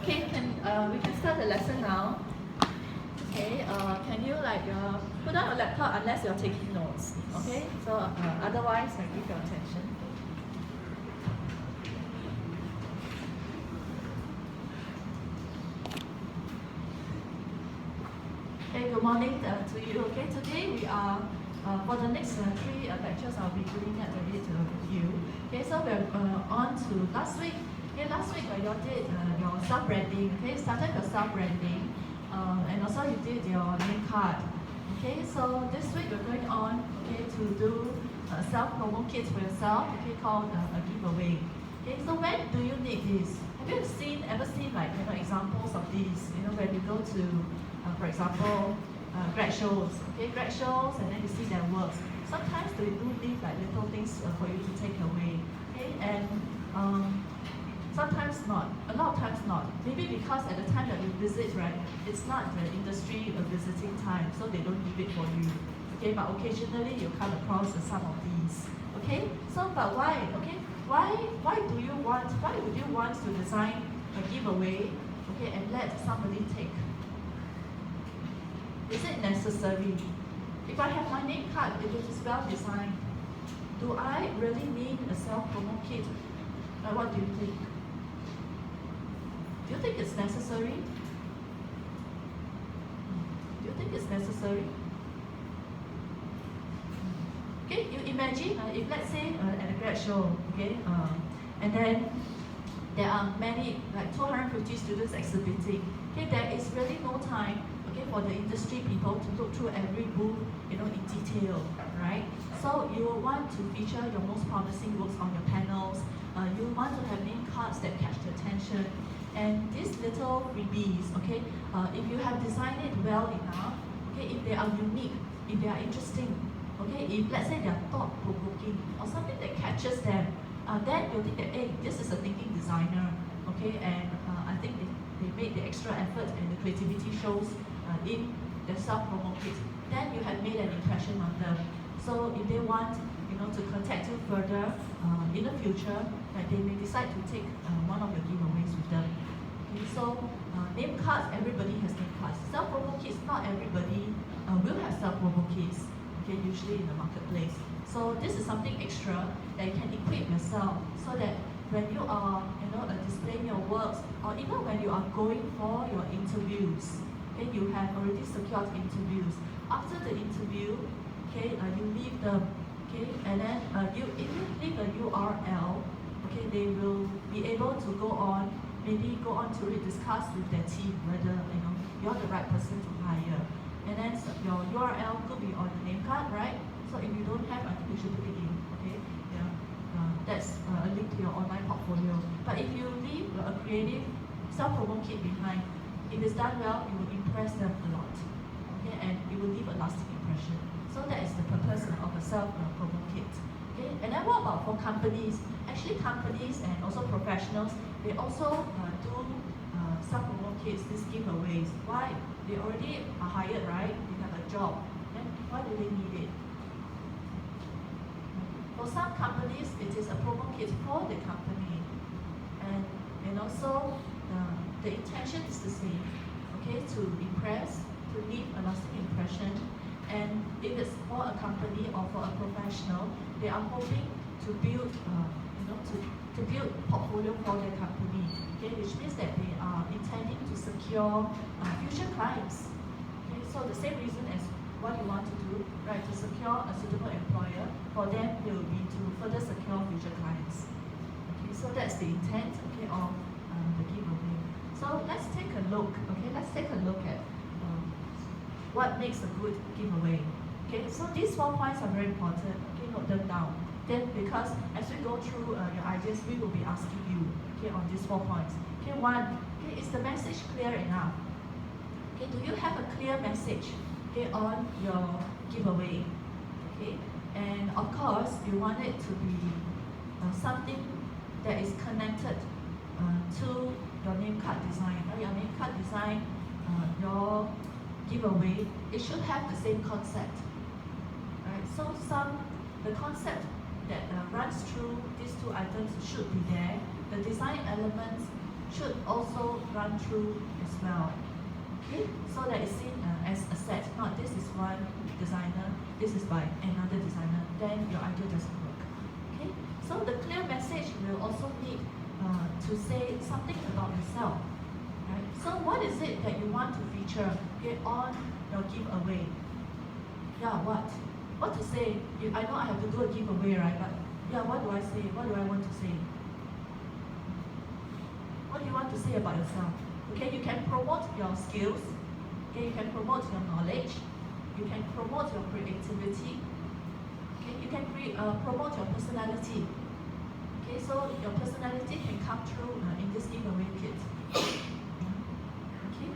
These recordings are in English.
Okay, we can start the lesson now. Okay, can you put down your laptop unless you're taking notes? Okay, so otherwise I give your attention. Okay, good morning to you. Okay, today we are for the next three lectures I'll be doing it with you. Okay, so we're on to last week. Okay, last week you did your self-branding. Okay, started your self-branding, and also you did your name card. Okay, so this week we're going on to do self-promo kits for yourself. Okay, called a giveaway. Okay, so when do you need this? Have you ever seen examples of these? When you go to for example, grad shows, and then you see their works. Sometimes they do leave little things for you to take away, okay, and sometimes not, a lot of times not. Maybe because at the time that you visit, right, it's not the industry visiting time, so they don't leave it for you, okay, but occasionally you come across some of these, okay, so but why, okay, why would you want to design a giveaway, okay, and let somebody take? Is it necessary? If I have my name card, if it is well designed, do I really need a self-promo kit? What do you think? Do you think it's necessary? Do you think it's necessary? Okay, you imagine if let's say at a grad show, okay, and then there are many, 250 students exhibiting. Okay, there is really no time for the industry people to look through every booth, in detail, right? So you want to feature your most promising works on your panels. You want to have name cards that catch the attention. And these little freebies, okay, if you have designed it well enough, okay, if they are unique, if they are interesting, okay, if let's say they are thought-provoking or something that catches them, then you'll think that, hey, this is a thinking designer, okay, and I think they made the extra effort and the creativity shows in the self-promo kit. Then you have made an impression on them. So if they want, to contact you further in the future, they may decide to take one of the giveaways with them. Okay, so name cards, everybody has name cards. Self-promo kits, not everybody will have self-promo kits. Okay, usually in the marketplace. So this is something extra that you can equip yourself, so that when you are, displaying your works, or even when you are going for your interviews, okay, you have already secured interviews. After the interview, okay, you leave them, okay, and then if you leave a URL, okay, they will be able to go on to discuss with their team whether you're the right person to hire. And then your URL could be on the name card, right? So if you don't have, I think you should put it in, okay? Yeah, that's a link to your online portfolio. But if you leave a creative self-promo kit behind, if it's done well, it will impress them a lot, okay? And it will leave a lasting impression. So that is the purpose of a self-promo kit, okay? And then what about for companies? Actually, companies and also professionals, they also do self-promo kits, these giveaways. Why? They already are hired, right? They have a job. Then why do they need it? For some companies, it is a promo kit for the company, and also the intention is the same, okay, to impress, to leave a lasting impression. And if it's for a company or for a professional, they are hoping to build, to build portfolio for their company, okay, which means that they are intending to secure future clients. Okay, so the same reason as what you want to do, right, to secure a suitable employer, for them will be to further secure future clients. Okay, so that's the intent, okay, of the giveaway. So let's take a look, okay, at what makes a good giveaway. Okay, so these 4 points are very important, okay, note them down. Then because as we go through your ideas, we will be asking you, okay, on these 4 points. Okay, 1, okay, is the message clear enough? Okay, do you have a clear message, okay, on your giveaway? Okay, and of course, you want it to be something that is connected to your name card design. Your name card design, your giveaway, it should have the same concept. Right? So the concept that runs through these 2 items should be there. The design elements should also run through as well. Okay, so that is seen as a set, not this is one designer, this is by another designer, then your idea doesn't work. Okay, so the clear message will also need to say something about yourself. Right? So what is it that you want to feature, okay, on your giveaway? Yeah, what? What to say? I know I have to do a giveaway, right? But yeah, what do I say? What do I want to say? What do you want to say about yourself? Okay, you can promote your skills. Okay, you can promote your knowledge. You can promote your creativity. Okay, you can promote your personality. Okay, so your personality can come through in this giveaway kit. Okay,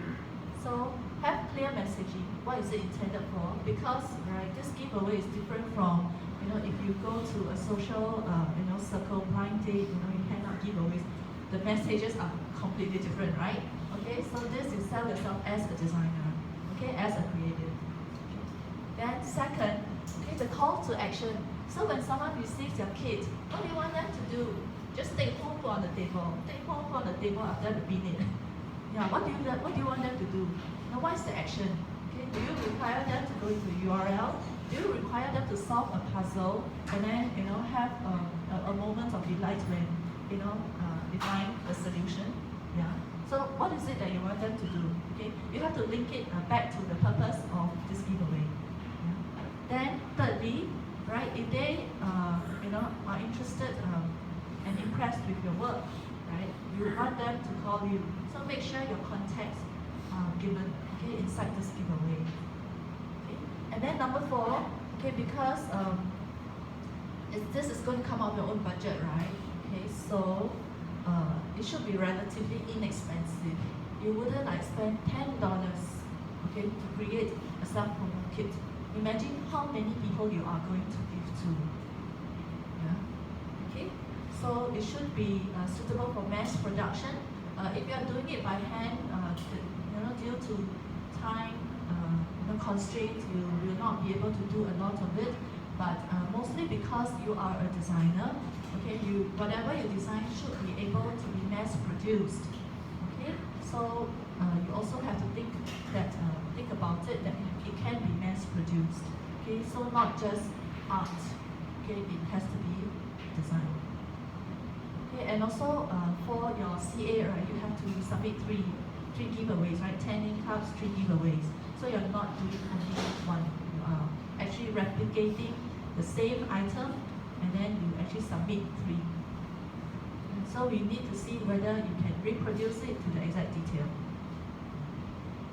so have clear messaging. What is it intended for? Because this giveaway is different from if you go to a social circle blind date, you hand out giveaways. The messages are completely different, right? Okay, so this you sell yourself as a designer, okay, as a creative. Okay. Then second, okay, the call to action. So when someone receives your kit, what do you want them to do? Just take home, put on the table. Take home, put on the table after the bin it. Yeah, what do you want them to do? Now, what is the action? Okay, do you require them to go into URL? Do you require them to solve a puzzle and then have a moment of delight when define the solution? Yeah. So what is it that you want them to do? Okay, you have to link it back to the purpose of this giveaway. Yeah. Then thirdly, right, if they are interested and impressed with your work, right, you want them to call you. So make sure your contacts are given, okay, inside this giveaway. Okay. And then number 4, okay, because this is going to come out of your own budget, right? Okay, so it should be relatively inexpensive. You wouldn't spend $10, okay, to create a self-promo kit. Imagine how many people you are going to give to. Yeah. Okay. So it should be suitable for mass production. If you are doing it by hand, due to time constraints, you will not be able to do a lot of it. But mostly because you are a designer, okay, whatever you design should be able to be mass produced. Okay, so you also have to think about it that it can be mass produced. Okay, so not just art. Okay, it has to be design. Okay, and also for your CA, right, you have to submit three giveaways, right? 10 in cups, 3 giveaways. So you're not doing only one. You are actually replicating the same item, and then you actually submit 3. And so we need to see whether you can reproduce it to the exact detail,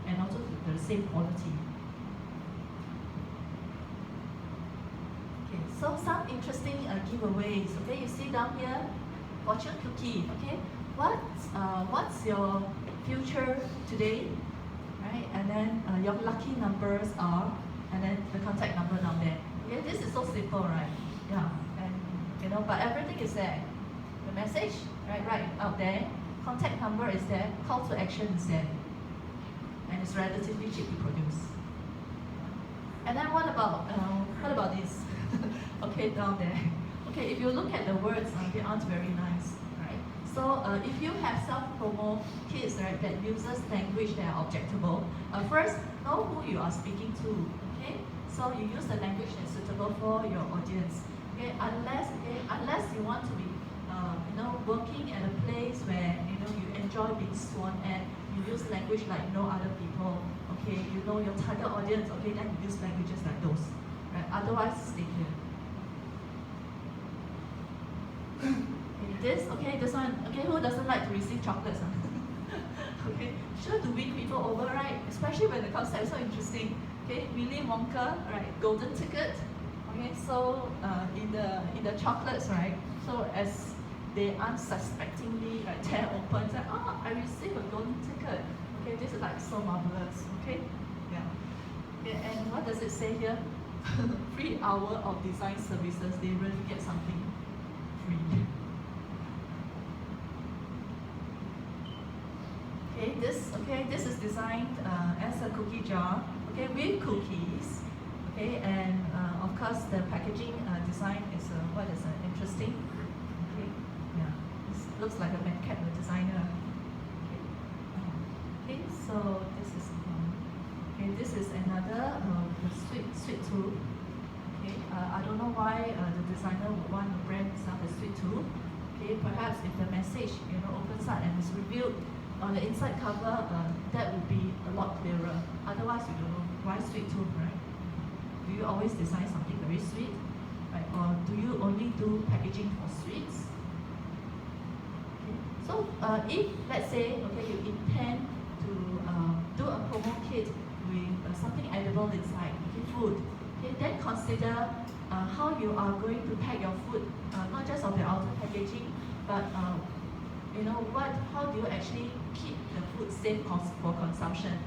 and also to the same quality. Okay, so some interesting giveaways. Okay, you see down here, fortune cookie. Okay, what's your future today, right? And then your lucky numbers are, and then the contact number down there. Okay, this is so simple, right? Yeah, and but everything is there. The message, right out there. Contact number is there. Call to action is there, and it's relatively cheap to produce. And then what about this? Okay, down there. Okay, if you look at the words, they aren't very nice, right? So if you have self-promo kits, right, that uses language that are objectable, first know who you are speaking to. Okay, so you use the language that's suitable for your audience. Okay, unless you want to be, working at a place where you enjoy being sworn at, you use language like no other people. Okay, you know your target audience. Okay, then you use languages like those. Right? Otherwise, stay here. This one. Okay, who doesn't like to receive chocolates? Okay, sure to win people over, right? Especially when the concept is so interesting. Okay, Willy Wonka, right? Golden ticket. Okay, so in the chocolates, right? So as they unsuspectingly tear open, say, oh, I received a golden ticket. Okay, this is like so marvelous. Okay, yeah. Okay, and what does it say here? Free hour of design services. They really get something free. Okay, this is designed as a cookie jar. Okay, with cookies. Okay, and of course the packaging design is interesting. Okay, yeah, this looks like a man cat, the designer. this is another sweet tooth. Okay, I don't know why the designer would want the brand to sell the sweet tooth. Okay, perhaps if the message opens up and is revealed on the inside cover, that would be a lot clearer. Otherwise, you don't know why sweet tooth, right? Do you always design something very sweet, right? Or do you only do packaging for sweets? Okay. So if let's say you intend to do a promo kit with something edible inside, food. Okay, then consider how you are going to pack your food, not just on the outer packaging, but how do you actually keep the food safe for consumption?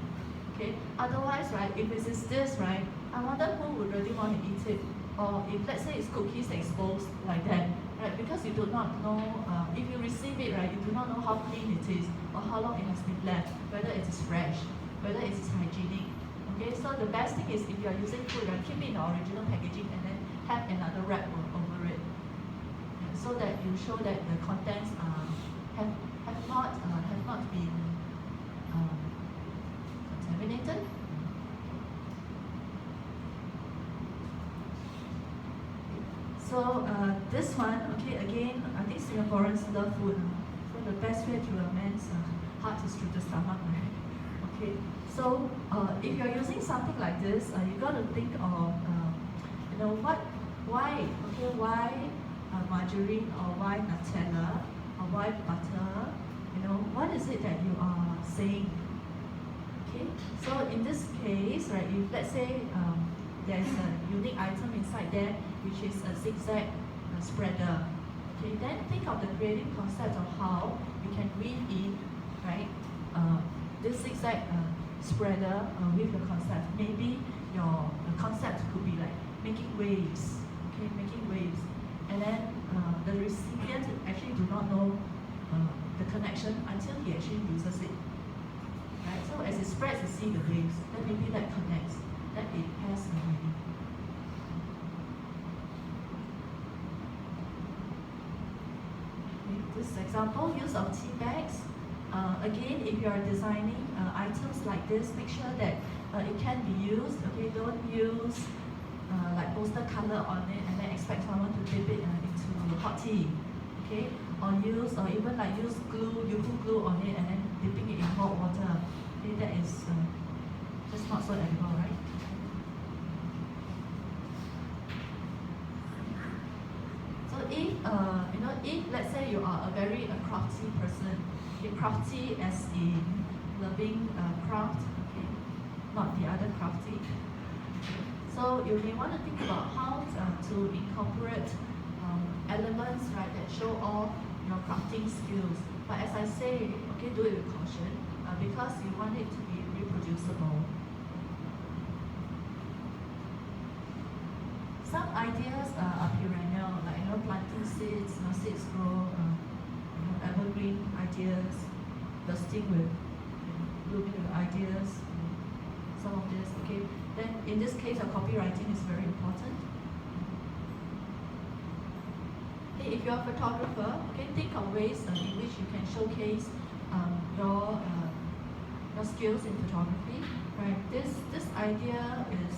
Okay, otherwise, right, if it is this, right, I wonder who would really want to eat it. Or if let's say it's cookies exposed like that, right, because you do not know, if you receive it, right, you do not know how clean it is or how long it has been left, whether it is fresh, whether it is hygienic. Okay, so the best thing is if you are using food, right, keep it in the original packaging and then have another wrap over it, so that you show that the contents have not been contaminated. So this one, okay, again, I think Singaporeans love food. So the best way to a man's heart is through the stomach, right? Okay. So if you're using something like this, you got to think of, why margarine or why Nutella or why butter? What is it that you are saying? Okay. So in this case, right, if let's say there's a unique item inside there, which is a zigzag spreader. Okay, then think of the creative concept of how you can weave in, right, this zigzag spreader with the concept. Maybe your concept could be like making waves, okay, making waves, and then the recipient actually do not know the connection until he actually uses it, right? So as it spreads, you see the waves, then maybe that connects, that it has a meaning. Okay, this example, use of tea bags. Again, if you are designing items like this, make sure that it can be used. Okay, don't use like poster color on it and then expect someone to dip it into hot tea. Okay, or even like use glue, you put glue on it and then dipping it in hot water. Okay, that is just not so edible, right? So if let's say you are a very crafty person, crafty as in loving craft, okay, not the other crafty. So you may want to think about how to incorporate elements, right, that show off your crafting skills. But as I say, okay, do it with caution because you want it to be reproducible. Some ideas are perennial, like planting seeds, seeds grow, evergreen ideas, bursting with blooming with ideas, some of this, okay. Then in this case, copywriting is very important. Okay, if you're a photographer, okay, think of ways in which you can showcase your skills in photography. Right, this idea is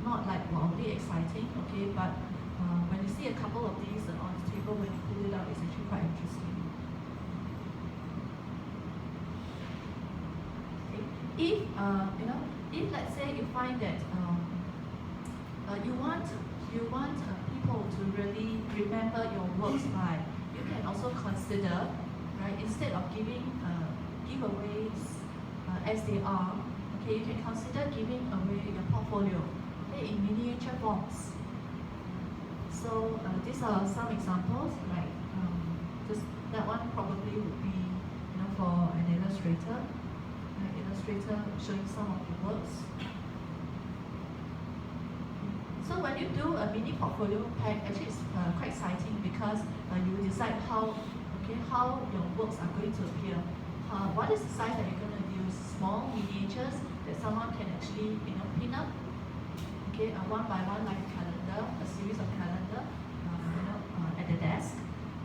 not like wildly exciting, okay, but when you see a couple of these on the table, when you pull it out, it's actually quite interesting. Okay. If let's say you find that you want people to really remember your works by, you can also consider, right, instead of giving giveaways as they are, okay, you can consider giving away your portfolio, okay, in miniature forms. So these are some examples, like just that one probably would be, for an illustrator, showing some of the works. So when you do a mini portfolio pack, actually it's quite exciting because you decide how your works are going to appear. What is the size that you're going to use? Small miniatures that someone can actually pin up. Okay, one by one, like a calendar, a series of calendar, at the desk.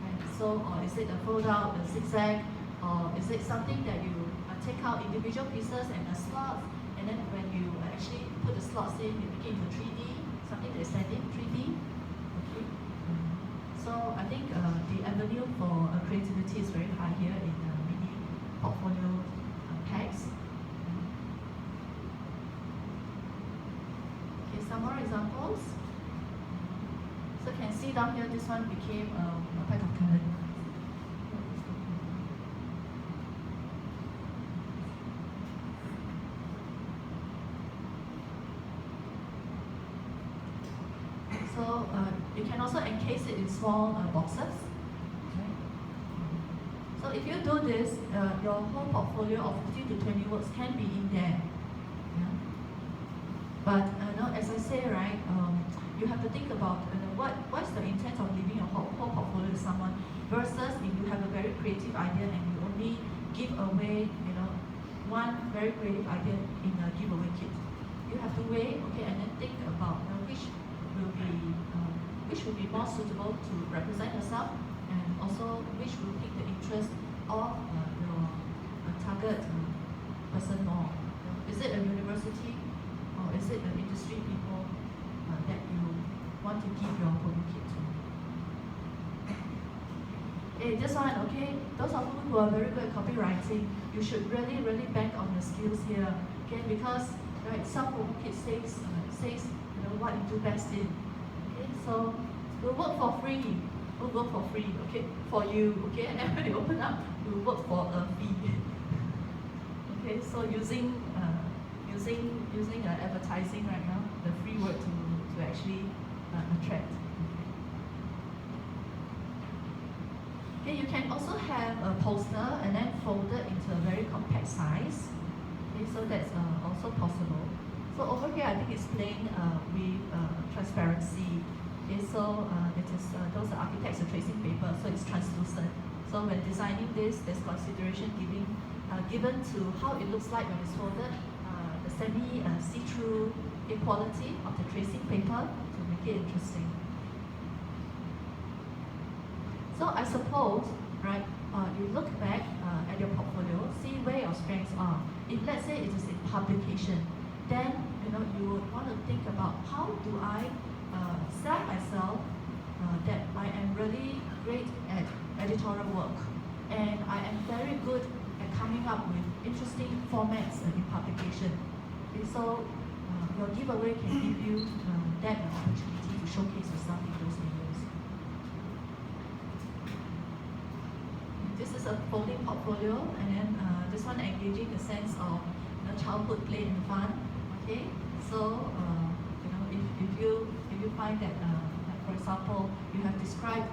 Right? So, or is it a fold out, a zigzag, or is it something that you take out individual pieces and a slot, and then when you actually put the slots in, you make it into 3D, something that is standing 3D. Okay. So I think the avenue for creativity is very high here in mini portfolio tags. Okay, some more examples. So you can see down here, this one became a pack of carrots. So you can also encase it in small boxes. Okay. So if you do this, your whole portfolio of 15 to 20 works can be in there. Yeah. But as I say, right, you have to think about what's the intent of leaving your whole portfolio to someone versus if you have a very creative idea and you only give away, one very creative idea in a giveaway kit. You have to weigh, okay, and then think about which will be more suitable to represent yourself, and also which will pique the interest of your target person more. Is it a university or is it an industry people that you want to give your promo kit to? Okay, this one, okay, those of you who are very good at copywriting, you should really, really bank on your skills here, okay, because right, some promo kit says what you do best in. Okay, so we'll work for free. We'll work for free, okay, for you, okay, and then when you open up, we'll work for a fee. Okay, so using advertising right now, the free word to actually attract. Okay, you can also have a poster and then fold it into a very compact size. Okay, so that's also possible. So over here, I think it's plain with transparency. Okay, so it is those are architects are tracing paper, so it's translucent. So when designing this, there's consideration given to how it looks like when it's folded, the see-through quality of the tracing paper to make it interesting. So I suppose, right, you look back at your portfolio, see where your strengths are. If let's say it is in publication, then you would want to think about how do I sell myself that I am really great at editorial work and I am very good at coming up with interesting formats in publication. Okay, so your giveaway can give you that opportunity to showcase yourself in those areas. This is a folding portfolio, and then this one engaging the sense of childhood play and fun. Okay, so if you find that, like for example, you have described,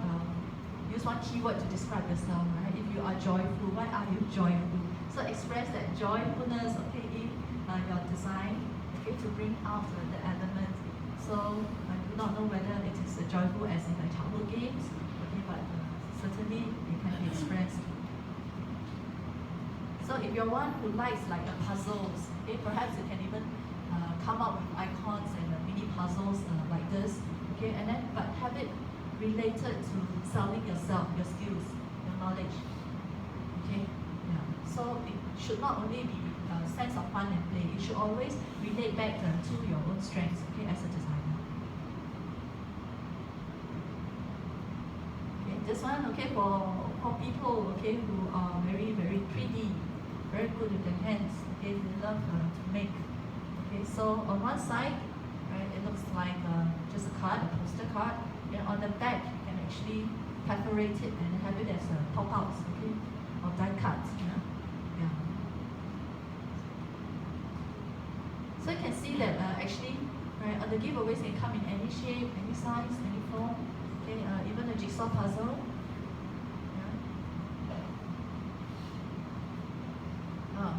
use one keyword to describe yourself, right? If you are joyful, why are you joyful? So express that joyfulness, okay, in your design, okay, to bring out the element. So I do not know whether it is joyful as in like childhood games, okay, but certainly it can be expressed. So if you're one who likes like the puzzles, okay, perhaps you can even come up with icons and mini puzzles like this, okay, and then but have it related to selling yourself, your skills, your knowledge, okay, yeah. So it should not only be a sense of fun and play, it should always relate back to your own strengths, okay, as a designer. Okay, this one, okay, for people, okay, who are very, very 3D, very good with their hands, okay, they love to make. Okay, so on one side, right, it looks like just a card, a poster card. And on the back, you can actually perforate it and have it as a pop-outs, okay, or die cuts. Yeah. So you can see that actually, right, the giveaways can come in any shape, any size, any form. Okay, even a jigsaw puzzle. Yeah.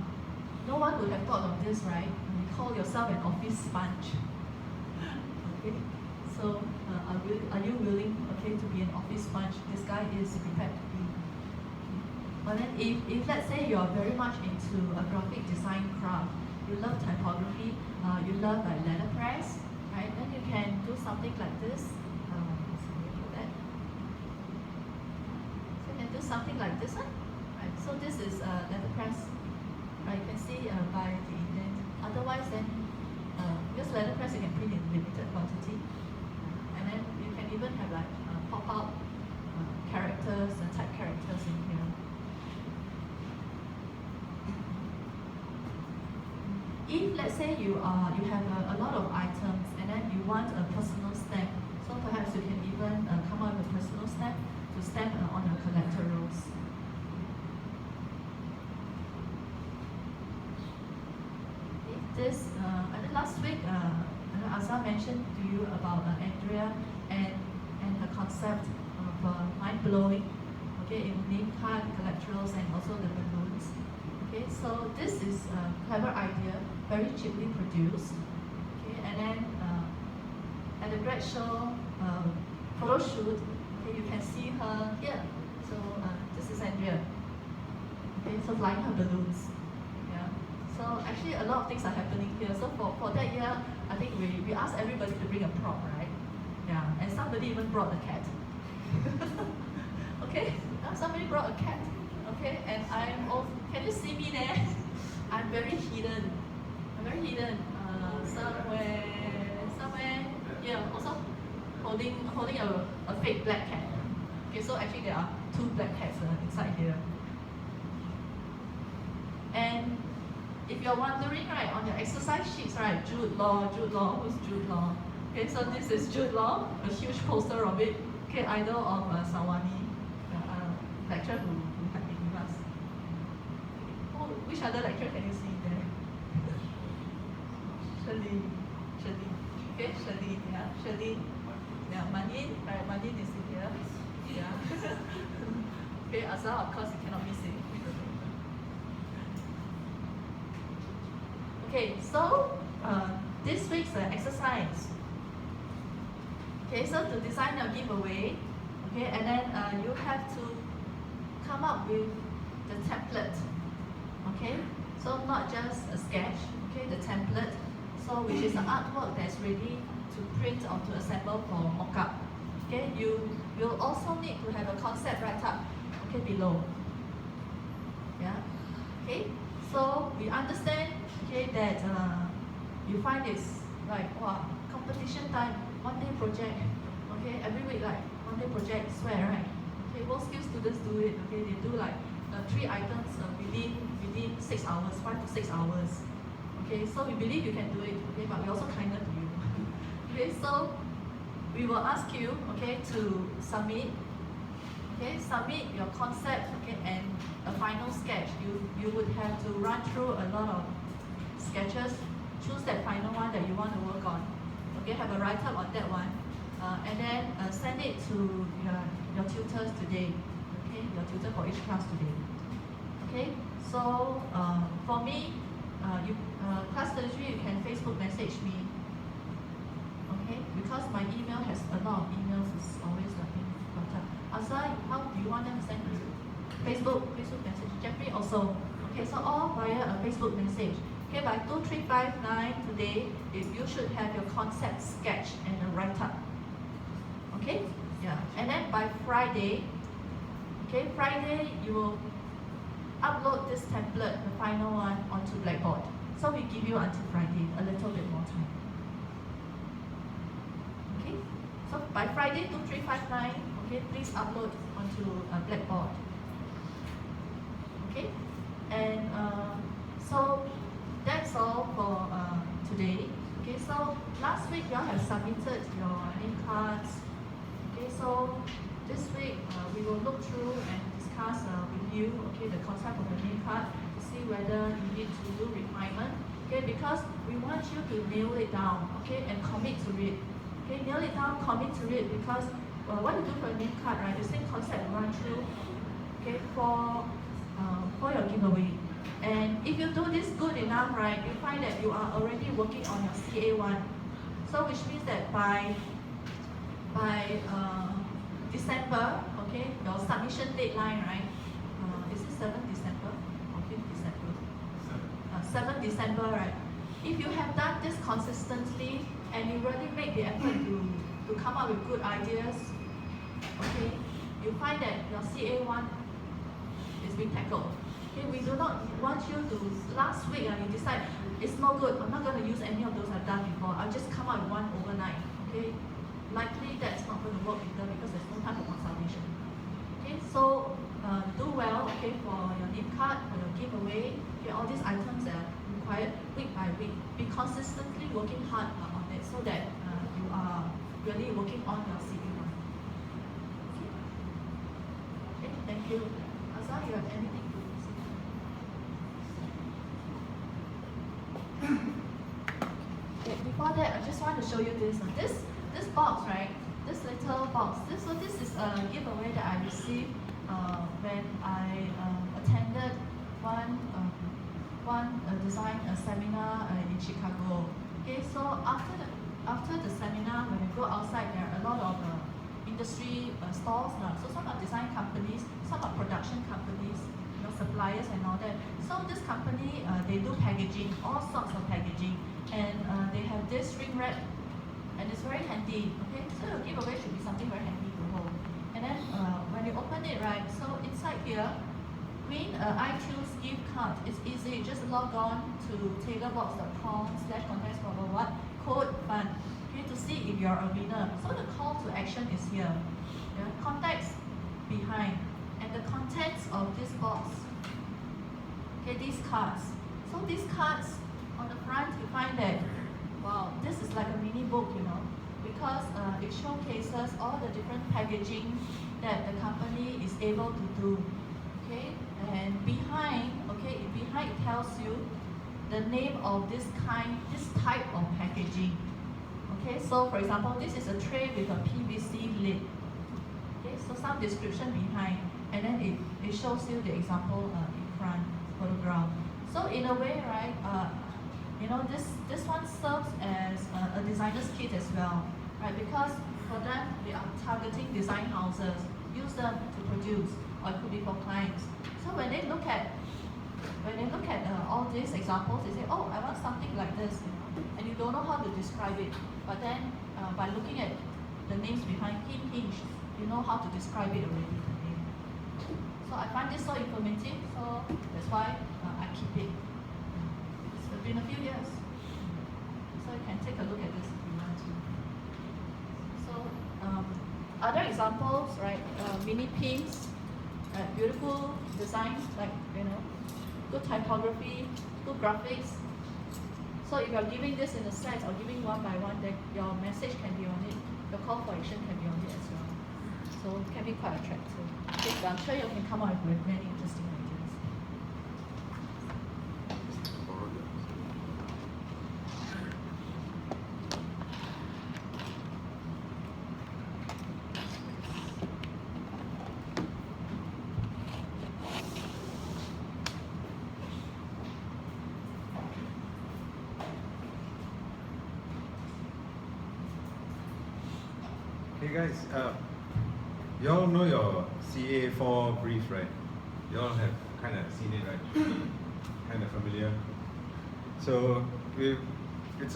No one would have thought of this, right? You call yourself an office sponge. Okay, so are you willing, okay, to be an office sponge? This guy is prepared to be. Okay. But then if let's say you are very much into a graphic design craft, you love typography, you love like letterpress, right? Then you can do something like this. So you can do something like this one, right? So this is letterpress. Right, you can see by the Otherwise, then because letterpress you can print in limited quantity, and then you can even have like pop-out characters and type characters in here. If let's say you have a lot of items and then you want a personal stamp, so perhaps you can even come up with a personal stamp to stamp on your collaterals. This, I think last week, Asa mentioned to you about Andrea and her concept of mind-blowing, okay, in name card, collaterals, and also the balloons. Okay, so this is a clever idea, very cheaply produced. Okay, and then at the grad show photo shoot, okay, you can see her here. So this is Andrea. Okay, so flying her balloons. Yeah. So actually a lot of things are happening here. So for that year, I think we asked everybody to bring a prop, right? Yeah, and somebody even brought a cat. Okay, somebody brought a cat. Okay, and I'm also, can you see me there? I'm very hidden. I'm very hidden. Somewhere, yeah, also holding a fake black cat. Okay, so actually there are 2 black cats inside here. And if you're wondering, right, on your exercise sheets, right, Jude Law, who's Jude Law? Okay, so this is Jude Law, a huge poster of it. Okay, idol of Sawani, lecturer who had been with us. Oh, which other lecturer can you see there? Shirley. Okay, Shirley, yeah, Shirley. Yeah, Manin, right, Manin is in here. Yeah. Okay, Azhar, of course, you cannot miss it. Okay, so this week's exercise. Okay, so to design a giveaway, okay, and then you have to come up with the template. Okay, so not just a sketch. Okay, the template. So which is the artwork that's ready to print or to assemble for mock-up. Okay, you will also need to have a concept write-up. Okay, below. Yeah. Okay, so we understand. Okay, that you find it's like, wow, competition time, 1-day project. Okay, every week like 1-day project, swear, right? Okay, most skilled students do it. Okay, they do like 3 items within 6 hours, 5 to 6 hours. Okay, so we believe you can do it. Okay, but we also kinder to you. Okay, so we will ask you, okay, to submit. Okay, submit your concept. Okay, and a final sketch. You would have to run through a lot of sketches, choose that final one that you want to work on. Okay, have a write-up on that one, and then send it to your tutors today. Okay, your tutor for each class today. Okay, so for me, class 33, you can Facebook message me. Okay, because my email has a lot of emails, it's always like in contact. Asa, how do you want them to send to you? Facebook message. Jeffrey also. Okay, so all via a Facebook message. Okay, by 2359 today, you should have your concept sketch and a write-up. Okay, yeah, and then by Friday, okay, Friday you will upload this template, the final one, onto Blackboard. So we give you until Friday, a little bit more time. Okay, so by Friday 2359, okay, please upload onto Blackboard. Okay, and so that's all for today. Okay, so last week you all have submitted your name cards. Okay, so this week we will look through and discuss with you, okay, the concept of the name card to see whether you need to do refinement. Okay, because we want you to nail it down, okay, and commit to it. Okay, nail it down, commit to it, because what you do for a name card, right? The same concept run through, okay, for your giveaway. And if you do this good enough, right, you find that you are already working on your CA1. So which means that by December, okay, your submission deadline, right? Is it 7th December or 5th December? 7th December, right? If you have done this consistently and you really make the effort to come up with good ideas, okay, you find that your CA1 is being tackled. Okay, we do not want you to, last week you decide, it's no good. I'm not going to use any of those I've done before. I'll just come out with one overnight. Okay, likely that's not going to work either because there's no time for consultation. Okay, so do well. Okay, for your name card, for your giveaway. Okay, all these items that are required week by week. Be consistently working hard on it so that you are really working on your CV. Okay, thank you. Asa, you have anything to say? Okay, before that, I just want to show you this. This box, right? This little box. So this is a giveaway that I received when I attended one design seminar in Chicago. Okay, so after the seminar, when you go outside, there are a lot of industry stalls. So some are design companies, some are production companies, suppliers and all that. So this company, they do packaging, all sorts of packaging, and they have this shrink wrap, and it's very handy. Okay, so your giveaway should be something very handy to hold. And then when you open it, right, so inside here, win iTunes gift card. It's easy. Just log on to taylorbox.com/contest what code fun. Okay, to see if you're a winner. So the call to action is here. Yeah, contacts behind, and the contents of this box. Okay, these cards. So these cards on the front, you find that wow, this is like a mini book, because it showcases all the different packaging that the company is able to do. Okay, and behind it tells you the name of this type of packaging. Okay, so for example, this is a tray with a PVC lid. Okay, so some description behind, and then it shows you the example in front photograph. So in a way, right, this one serves as a designer's kit as well, right? Because for them, they are targeting design houses, use them to produce, or it could be for clients. So when they look at all these examples, they say, oh, I want something like this, and you don't know how to describe it. But then by looking at the names behind hinge, you know how to describe it already. Okay? So I find this so informative, so that's why I keep it. It's been a few years, so you can take a look at this if you want to. So other examples, right? Mini pins, beautiful designs, like good typography, good graphics. So if you're giving this in a set or giving one by one, then your message can be on it, your call for action can be on it as well. So it can be quite attractive. Okay, so I'm sure you can come up with many interesting ideas. Hey guys, you all know your CA4 brief, right? You all have kind of seen it, right? Kind of familiar. So it's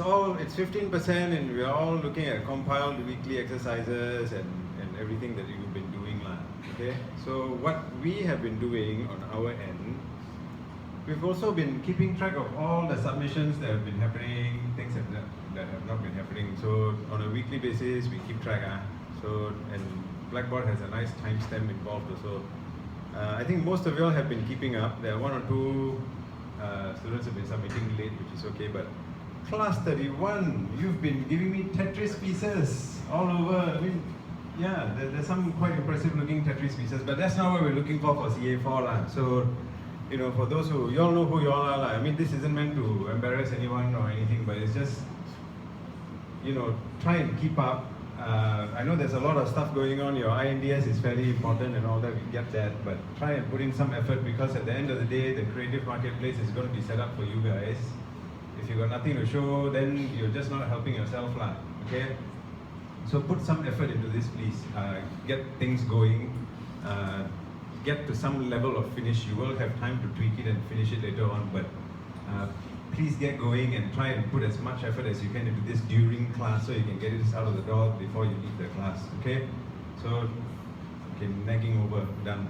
15%, and we're all looking at compiled weekly exercises and everything that you've been doing, okay? So what we have been doing on our end, we've also been keeping track of all the submissions that have been happening, things that have not been happening. So on a weekly basis, we keep track. And Blackboard has a nice timestamp involved also. I think most of you all have been keeping up. There are one or two students have been submitting late, which is okay, but class 31, you've been giving me Tetris pieces all over. I mean, yeah, there's some quite impressive looking Tetris pieces, but that's not what we're looking for CA4. So, for those who, you all know who you all are. I mean, this isn't meant to embarrass anyone or anything, but it's just, try and keep up. I know there's a lot of stuff going on. Your INDS is fairly important and all that, we get that, but try and put in some effort, because at the end of the day, the creative marketplace is going to be set up for you guys. If you've got nothing to show, then you're just not helping yourself, okay? So put some effort into this, please. Get things going. Get to some level of finish. You will have time to tweak it and finish it later on, but please get going and try and put as much effort as you can into this during class, so you can get this out of the door before you leave the class, okay? So, okay, nagging over, done.